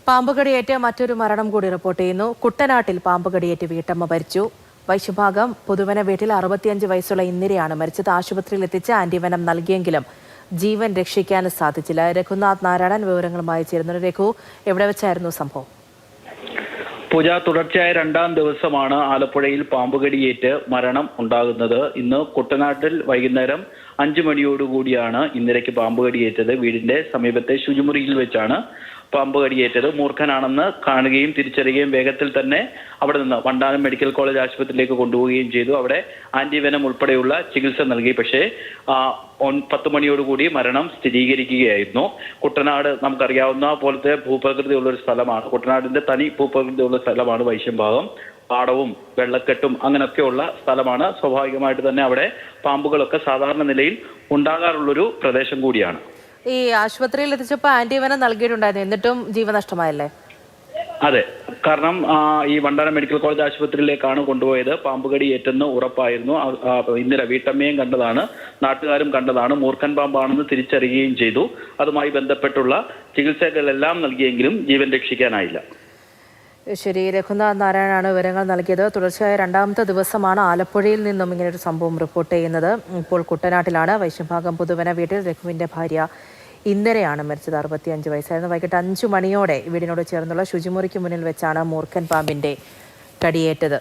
പാമ്പുകടിയേറ്റ് മറ്റൊരു മരണം കൂടി റിപ്പോർട്ട് ചെയ്യുന്നു. കുട്ടനാട്ടിൽ പാമ്പുകടിയേറ്റ് വീട്ടമ്മ മരിച്ചു. വൈശഭാഗം പുതുവന വീട്ടിൽ 65 വയസ്സുള്ള ഇന്ദിരയാണ് മരിച്ചത്. ആശുപത്രിയിൽ എത്തിച്ച് ആന്റിവെനം നൽകിയെങ്കിലും ജീവൻ രക്ഷിക്കാൻ സാധിച്ചില്ല. രഘുനാഥ് നാരായണൻ വിവരങ്ങളുമായി ചേരുന്നു. രഘു, എവിടെ വെച്ചായിരുന്നു സംഭവം? പൂജ, തുടർച്ചയായ രണ്ടാം ദിവസമാണ് ആലപ്പുഴയിൽ പാമ്പുകടിയേറ്റ് മരണം ഉണ്ടാകുന്നത്. ഇന്ന് കുട്ടനാട്ടിൽ വൈകുന്നേരം 5 മണിയോടുകൂടിയാണ് ഇന്ദിരയ്ക്ക് പാമ്പുകടിയേറ്റത്. വീടിന്റെ സമീപത്തെ ശുചിമുറിയിൽ വെച്ചാണ് പാമ്പുകടിയേറ്റത്. മൂർഖനാണെന്ന് കാണുകയും തിരിച്ചറിയുകയും വേഗത്തിൽ തന്നെ അവിടെ നിന്ന് വണ്ടാനം മെഡിക്കൽ കോളേജ് ആശുപത്രിയിലേക്ക് കൊണ്ടുപോവുകയും ചെയ്തു. അവിടെ ആന്റിവെനം ഉൾപ്പെടെയുള്ള ചികിത്സ നൽകി. പക്ഷേ 10 മണിയോടുകൂടി മരണം സ്ഥിരീകരിക്കുകയായിരുന്നു. കുട്ടനാട് നമുക്കറിയാവുന്ന പോലത്തെ ഭൂപ്രകൃതിയുള്ള ഒരു സ്ഥലമാണ്. കുട്ടനാടിന്റെ തനി ഭൂപ്രകൃതിയുള്ള സ്ഥലമാണ് വൈശംഭാഗം. പാടവും വെള്ളക്കെട്ടും അങ്ങനെയൊക്കെയുള്ള സ്ഥലമാണ്. സ്വാഭാവികമായിട്ട് തന്നെ അവിടെ പാമ്പുകളൊക്കെ സാധാരണ നിലയിൽ ഉണ്ടാകാറുള്ളൊരു പ്രദേശം കൂടിയാണ്. ഈ ആശുപത്രിയിൽ എത്തിച്ചപ്പോൾ ആന്റിവെനം നൽകിയിട്ടുണ്ടായിരുന്നു, എന്നിട്ടും ജീവനഷ്ടമായല്ലേ? അതെ, കാരണം ഈ വണ്ടാനം മെഡിക്കൽ കോളേജ് ആശുപത്രിയിലേക്കാണ് കൊണ്ടുപോയത്. പാമ്പുകടി ഏറ്റെന്ന് ഉറപ്പായിരുന്നു. ഇന്ദിര വീട്ടമ്മയും കണ്ടതാണ്, നാട്ടുകാരും കണ്ടതാണ്. മൂർഖൻ പാമ്പാണെന്ന് തിരിച്ചറിയുകയും ചെയ്തു. അതുമായി ബന്ധപ്പെട്ടുള്ള ചികിത്സകളെല്ലാം നൽകിയെങ്കിലും ജീവൻ രക്ഷിക്കാനായില്ല. ശരി, രഘുനാഥ് നാരായണനാണ് വിവരങ്ങൾ നൽകിയത്. തുടർച്ചയായ രണ്ടാമത്തെ ദിവസമാണ് ആലപ്പുഴയിൽ നിന്നും ഇങ്ങനൊരു സംഭവം റിപ്പോർട്ട് ചെയ്യുന്നത്. ഇപ്പോൾ കുട്ടനാട്ടിലാണ്. വൈശംഭാഗം പുതുവന വീട്ടിൽ രഘുവിന്റെ ഭാര്യ ഇന്ദിരയാണ് മരിച്ചത്. 65 വയസ്സായിരുന്നു. വൈകിട്ട് 5 മണിയോടെ വീടിനോട് ചേർന്നുള്ള ശുചിമുറിക്ക് മുന്നിൽ വെച്ചാണ് മൂർഖൻ പാമ്പിന്റെ കടിയേറ്റത്.